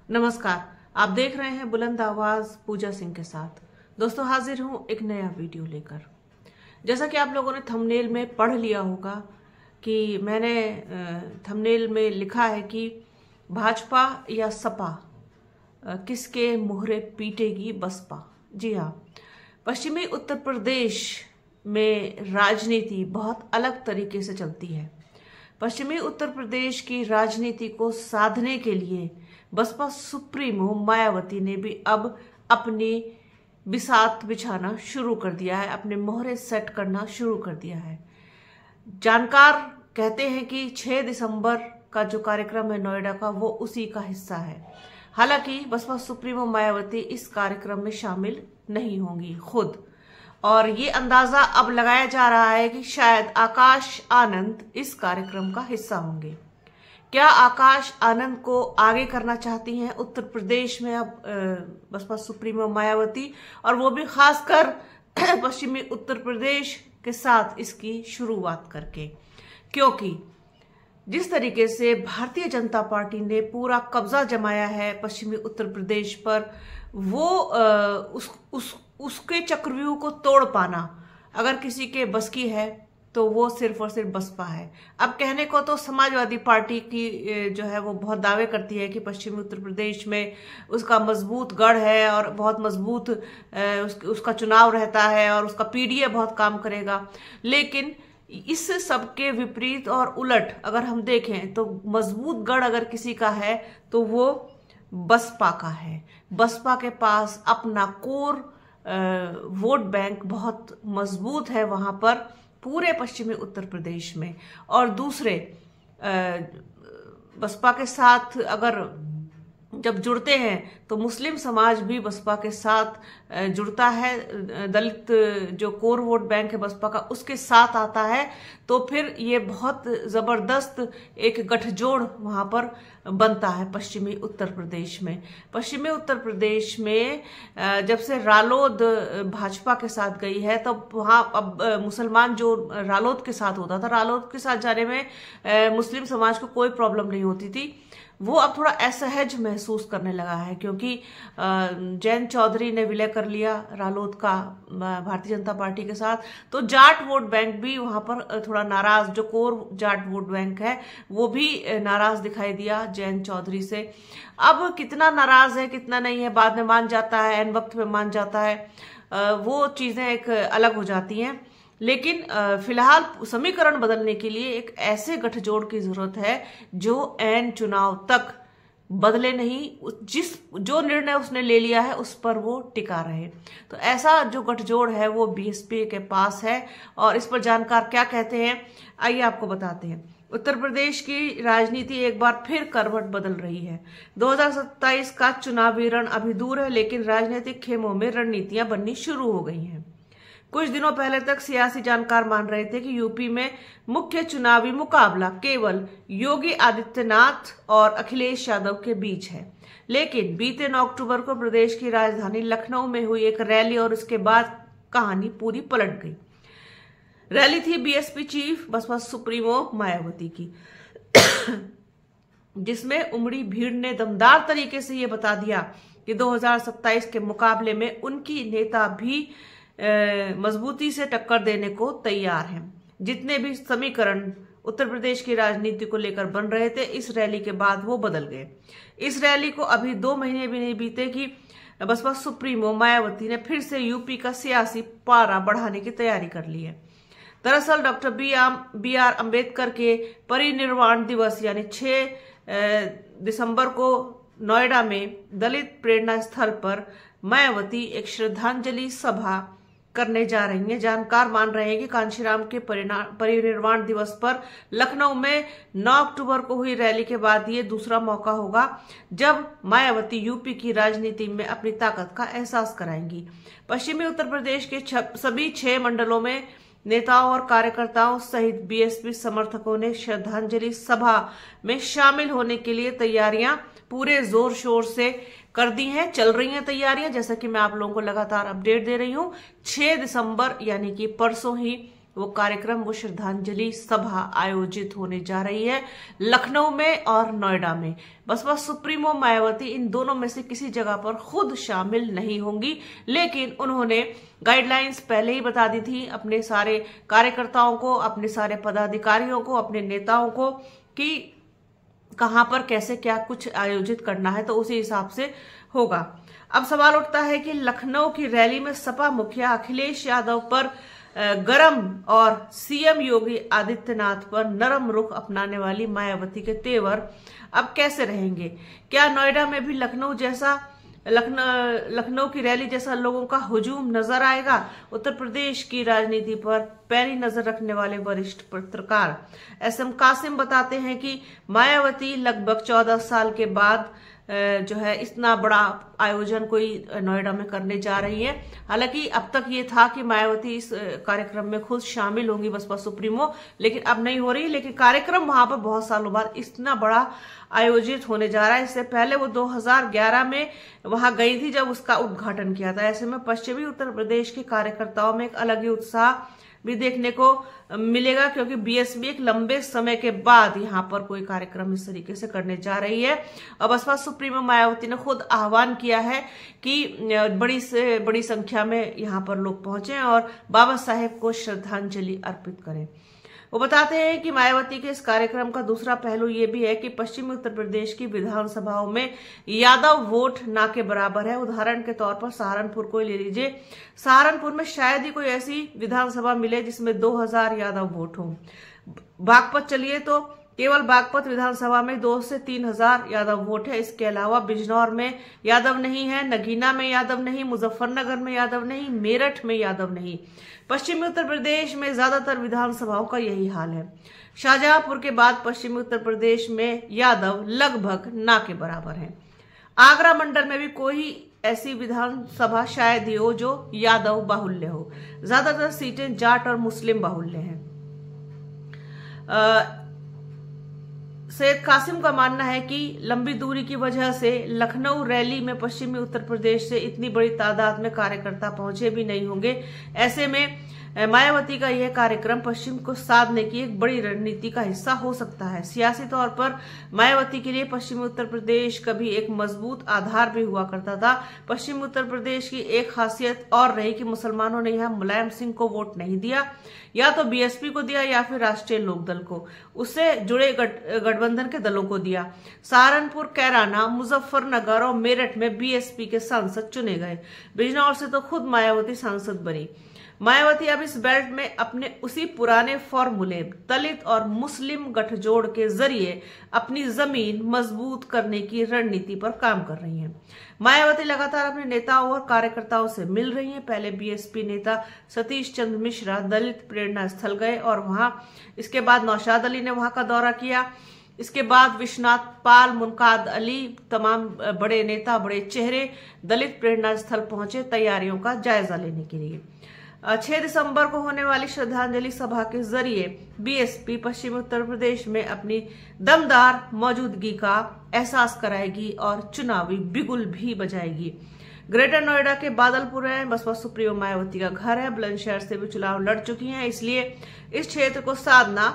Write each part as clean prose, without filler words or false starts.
नमस्कार। आप देख रहे हैं बुलंद आवाज पूजा सिंह के साथ। दोस्तों, हाजिर हूं एक नया वीडियो लेकर। जैसा कि आप लोगों ने थंबनेल में पढ़ लिया होगा कि मैंने थंबनेल में लिखा है कि भाजपा या सपा किसके मुहरे पीटेगी बसपा। जी हाँ, पश्चिमी उत्तर प्रदेश में राजनीति बहुत अलग तरीके से चलती है। पश्चिमी उत्तर प्रदेश की राजनीति को साधने के लिए बसपा सुप्रीमो मायावती ने भी अब अपनी बिसात बिछाना शुरू कर दिया है, अपने मोहरे सेट करना शुरू कर दिया है। जानकार कहते हैं कि 6 दिसंबर का जो कार्यक्रम है नोएडा का, वो उसी का हिस्सा है। हालांकि बसपा सुप्रीमो मायावती इस कार्यक्रम में शामिल नहीं होंगी खुद, और ये अंदाजा अब लगाया जा रहा है कि शायद आकाश आनंद इस कार्यक्रम का हिस्सा होंगे। क्या आकाश आनंद को आगे करना चाहती हैं उत्तर प्रदेश में अब बसपा सुप्रीमो मायावती, और वो भी खासकर पश्चिमी उत्तर प्रदेश के साथ इसकी शुरुआत करके, क्योंकि जिस तरीके से भारतीय जनता पार्टी ने पूरा कब्जा जमाया है पश्चिमी उत्तर प्रदेश पर, वो उसके चक्रव्यूह को तोड़ पाना अगर किसी के बस की है तो वो सिर्फ और सिर्फ बसपा है। अब कहने को तो समाजवादी पार्टी की जो है वो बहुत दावे करती है कि पश्चिमी उत्तर प्रदेश में उसका मजबूत गढ़ है और बहुत मजबूत उसका चुनाव रहता है और उसका पीडीए बहुत काम करेगा। लेकिन इस सबके विपरीत और उलट अगर हम देखें तो मजबूत गढ़ अगर किसी का है तो वो बसपा का है। बसपा के पास अपना कोर वोट बैंक बहुत मजबूत है वहां पर पूरे पश्चिमी उत्तर प्रदेश में। और दूसरे बसपा के साथ अगर जब जुड़ते हैं तो मुस्लिम समाज भी बसपा के साथ जुड़ता है। दलित जो कोर वोट बैंक है बसपा का, उसके साथ आता है, तो फिर ये बहुत जबरदस्त एक गठजोड़ वहां पर बनता है पश्चिमी उत्तर प्रदेश में। पश्चिमी उत्तर प्रदेश में जब से रालोद भाजपा के साथ गई है तो वहां अब मुसलमान जो रालोद के साथ होता था, रालोद के साथ जाने में मुस्लिम समाज को कोई प्रॉब्लम नहीं होती थी, वो अब थोड़ा असहज महसूस करने लगा है, क्योंकि जयंत चौधरी ने विलय कर लिया रालोद का भारतीय जनता पार्टी के साथ। तो जाट वोट बैंक भी वहां पर थोड़ा नाराज, जो कोर जाट वोट बैंक है वो भी नाराज दिखाई दिया जयंत चौधरी से। अब कितना नाराज है कितना नहीं है, बाद में मान जाता है, एन वक्त में मान जाता है, वो चीजें एक अलग हो जाती हैं। लेकिन फिलहाल समीकरण बदलने के लिए एक ऐसे गठजोड़ की जरूरत है जो एन चुनाव तक बदले नहीं, जो निर्णय उसने ले लिया है उस पर वो टिका रहे। तो ऐसा जो गठजोड़ है वो बीएसपी के पास है। और इस पर जानकार क्या कहते हैं आइए आपको बताते हैं। उत्तर प्रदेश की राजनीति एक बार फिर करवट बदल रही है। 2027 का चुनावी रण अभी दूर है, लेकिन राजनीतिक खेमों में रणनीतियां बननी शुरू हो गई हैं। कुछ दिनों पहले तक सियासी जानकार मान रहे थे कि यूपी में मुख्य चुनावी मुकाबला केवल योगी आदित्यनाथ और अखिलेश यादव के बीच है। लेकिन बीते 9 अक्टूबर को प्रदेश की राजधानी लखनऊ में हुई एक रैली और उसके बाद कहानी पूरी पलट गई। रैली थी BSP chief Baspa supremo Mayawati की, जिसमें उमड़ी भीड़ ने दमदार तरीके से ये बता दिया कि 2027 के मुकाबले में उनकी नेता भी मजबूती से टक्कर देने को तैयार हैं। जितने भी समीकरण उत्तर प्रदेश की राजनीति को लेकर बन रहे थे, इस रैली के बाद वो बदल गए। इस रैली को अभी 2 महीने भी नहीं बीते कि बसपा सुप्रीमो मायावती ने फिर से यूपी का सियासी पारा बढ़ाने की तैयारी कर ली है। दरअसल डॉक्टर बी आर अम्बेडकर के परिनिर्वाण दिवस यानी 6 दिसंबर को नोएडा में दलित प्रेरणा स्थल पर मायावती एक श्रद्धांजलि सभा करने जा रही हैं। जानकार मान रहे हैं कि कांशीराम के परिनिर्वाण दिवस पर लखनऊ में 9 अक्टूबर को हुई रैली के बाद ये दूसरा मौका होगा जब मायावती यूपी की राजनीति में अपनी ताकत का एहसास कराएंगी। पश्चिमी उत्तर प्रदेश के सभी 6 मंडलों में नेताओं और कार्यकर्ताओं सहित बीएसपी समर्थकों ने श्रद्धांजलि सभा में शामिल होने के लिए तैयारियां पूरे जोर शोर से कर दी हैं, चल रही हैं तैयारियां। जैसा कि मैं आप लोगों को लगातार अपडेट दे रही हूं, 6 दिसंबर यानी कि परसों ही वो कार्यक्रम, वो श्रद्धांजलि सभा आयोजित होने जा रही है लखनऊ में और नोएडा में। बसपा सुप्रीमो मायावती इन दोनों में से किसी जगह पर खुद शामिल नहीं होंगी, लेकिन उन्होंने गाइडलाइंस पहले ही बता दी थी अपने सारे कार्यकर्ताओं को, अपने सारे पदाधिकारियों को, अपने नेताओं को कि कहां पर कैसे क्या कुछ आयोजित करना है, तो उसी हिसाब से होगा। अब सवाल उठता है कि लखनऊ की रैली में सपा मुखिया अखिलेश यादव पर गरम और सीएम योगी आदित्यनाथ पर नरम रुख अपनाने वाली मायावती के तेवर अब कैसे रहेंगे? क्या नोएडा में भी लखनऊ की रैली जैसा लोगों का हुजूम नजर आएगा? उत्तर प्रदेश की राजनीति पर पैनी नजर रखने वाले वरिष्ठ पत्रकार एसएम कासिम बताते हैं कि मायावती लगभग 14 साल के बाद जो है इतना बड़ा आयोजन कोई नोएडा में करने जा रही है। हालांकि अब तक ये था कि मायावती इस कार्यक्रम में खुद शामिल होंगी बसपा सुप्रीमो, लेकिन अब नहीं हो रही। लेकिन कार्यक्रम वहां पर बहुत सालों बाद इतना बड़ा आयोजित होने जा रहा है। इससे पहले वो 2011 में वहां गई थी जब उसका उद्घाटन किया था। ऐसे में पश्चिमी उत्तर प्रदेश के कार्यकर्ताओं में एक अलग ही उत्साह भी देखने को मिलेगा, क्योंकि बीएसपी एक लंबे समय के बाद यहां पर कोई कार्यक्रम इस तरीके से करने जा रही है। और बसपा सुप्रीमो मायावती ने खुद आह्वान किया है कि बड़ी से बड़ी संख्या में यहां पर लोग पहुंचे और बाबा साहेब को श्रद्धांजलि अर्पित करें। वो बताते हैं कि मायावती के इस कार्यक्रम का दूसरा पहलू ये भी है कि पश्चिमी उत्तर प्रदेश की विधानसभाओं में यादव वोट ना के बराबर है। उदाहरण के तौर पर सहारनपुर को ले लीजिए। सहारनपुर में शायद ही कोई ऐसी विधानसभा मिले जिसमें 2000 यादव वोट हो। बागपत चलिए तो केवल बागपत विधानसभा में 2 से 3000 यादव वोट है। इसके अलावा बिजनौर में यादव नहीं है, नगीना में यादव नहीं, मुजफ्फरनगर में यादव नहीं, मेरठ में यादव नहीं। पश्चिमी उत्तर प्रदेश में ज्यादातर विधानसभाओं का यही हाल है। शाहजहांपुर के बाद पश्चिमी उत्तर प्रदेश में यादव लगभग ना के बराबर है। आगरा मंडल में भी कोई ऐसी विधानसभा शायद ही हो जो यादव बाहुल्य हो। ज्यादातर सीटें जाट और मुस्लिम बाहुल्य हैं। सैयद कासिम का मानना है कि लंबी दूरी की वजह से लखनऊ रैली में पश्चिमी उत्तर प्रदेश से इतनी बड़ी तादाद में कार्यकर्ता पहुंचे भी नहीं होंगे। ऐसे में मायावती का यह कार्यक्रम पश्चिम को साधने की एक बड़ी रणनीति का हिस्सा हो सकता है। सियासी तौर पर मायावती के लिए पश्चिमी उत्तर प्रदेश कभी एक मजबूत आधार भी हुआ करता था। पश्चिमी उत्तर प्रदेश की एक खासियत और रही कि मुसलमानों ने यहां मुलायम सिंह को वोट नहीं दिया, या तो बीएसपी को दिया या फिर राष्ट्रीय लोकदल को, उससे जुड़े गठबंधन के दलों को दिया। सहारनपुर, कैराना, मुजफ्फरनगर और मेरठ में बीएसपी के सांसद चुने गए। बिजनौर से तो खुद मायावती सांसद बनी। मायावती अब इस बेल्ट में अपने उसी पुराने फॉर्मूले दलित और मुस्लिम गठजोड़ के जरिए अपनी जमीन मजबूत करने की रणनीति पर काम कर रही हैं। मायावती लगातार अपने नेताओं और कार्यकर्ताओं से मिल रही हैं। पहले बीएसपी नेता सतीश चंद्र मिश्रा दलित प्रेरणा स्थल गए और वहां इसके बाद नौशाद अली ने वहां का दौरा किया। इसके बाद विश्वनाथ पाल, मुनकाद अली, तमाम बड़े नेता, बड़े चेहरे दलित प्रेरणा स्थल पहुंचे तैयारियों का जायजा लेने के लिए। 6 दिसंबर को होने वाली श्रद्धांजलि सभा के जरिए बीएसपी पश्चिमी उत्तर प्रदेश में अपनी दमदार मौजूदगी का एहसास कराएगी और चुनावी बिगुल भी बजाएगी। ग्रेटर नोएडा के बादलपुर है बसपा सुप्रीमो मायावती का घर है। बुलंदशहर से भी चुनाव लड़ चुकी हैं, इसलिए इस क्षेत्र को साधना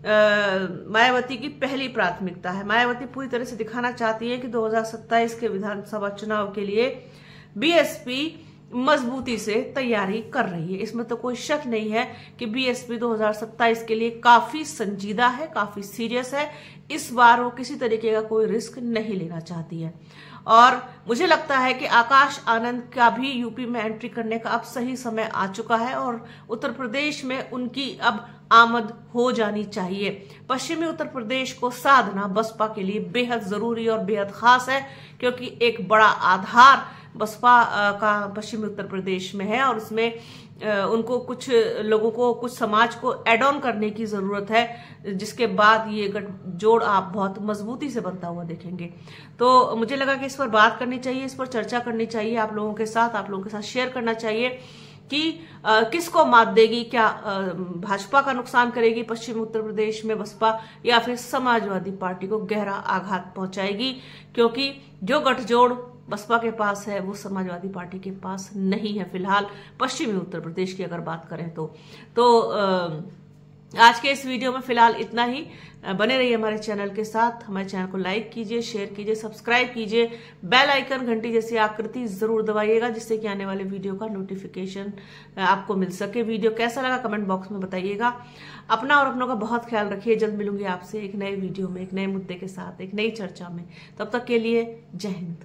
मायावती की पहली प्राथमिकता है। मायावती पूरी तरह से दिखाना चाहती है कि 2027 के विधानसभा चुनाव के लिए बीएसपी मजबूती से तैयारी कर रही है। इसमें तो कोई शक नहीं है कि बीएसपी 2027 के लिए काफी संजीदा है, काफी सीरियस है। इस बार वो किसी तरीके का कोई रिस्क नहीं लेना चाहती है और मुझे लगता है कि आकाश आनंद का भी यूपी में एंट्री करने का अब सही समय आ चुका है और उत्तर प्रदेश में उनकी अब आमद हो जानी चाहिए। पश्चिमी उत्तर प्रदेश को साधना बसपा के लिए बेहद जरूरी और बेहद खास है, क्योंकि एक बड़ा आधार बसपा का पश्चिमी उत्तर प्रदेश में है और उसमें उनको कुछ लोगों को, कुछ समाज को एड ऑन करने की जरूरत है, जिसके बाद ये गठजोड़ आप बहुत मजबूती से बनता हुआ देखेंगे। तो मुझे लगा कि इस पर बात करनी चाहिए, इस पर चर्चा करनी चाहिए आप लोगों के साथ शेयर करना चाहिए कि किसको मात देगी, क्या भाजपा का नुकसान करेगी पश्चिमी उत्तर प्रदेश में बसपा, या फिर समाजवादी पार्टी को गहरा आघात पहुंचाएगी, क्योंकि जो गठजोड़ बसपा के पास है वो समाजवादी पार्टी के पास नहीं है फिलहाल, पश्चिमी उत्तर प्रदेश की अगर बात करें तो आज के इस वीडियो में फिलहाल इतना ही। बने रहिए हमारे चैनल के साथ, हमारे चैनल को लाइक कीजिए, शेयर कीजिए, सब्सक्राइब कीजिए, बेल आइकन घंटी जैसी आकृति जरूर दबाइएगा जिससे कि आने वाले वीडियो का नोटिफिकेशन आपको मिल सके। वीडियो कैसा लगा कमेंट बॉक्स में बताइएगा। अपना और अपनों का बहुत ख्याल रखिए। जल्द मिलूंगी आपसे एक नए वीडियो में, एक नए मुद्दे के साथ, एक नई चर्चा में। तब तक के लिए जय हिंद।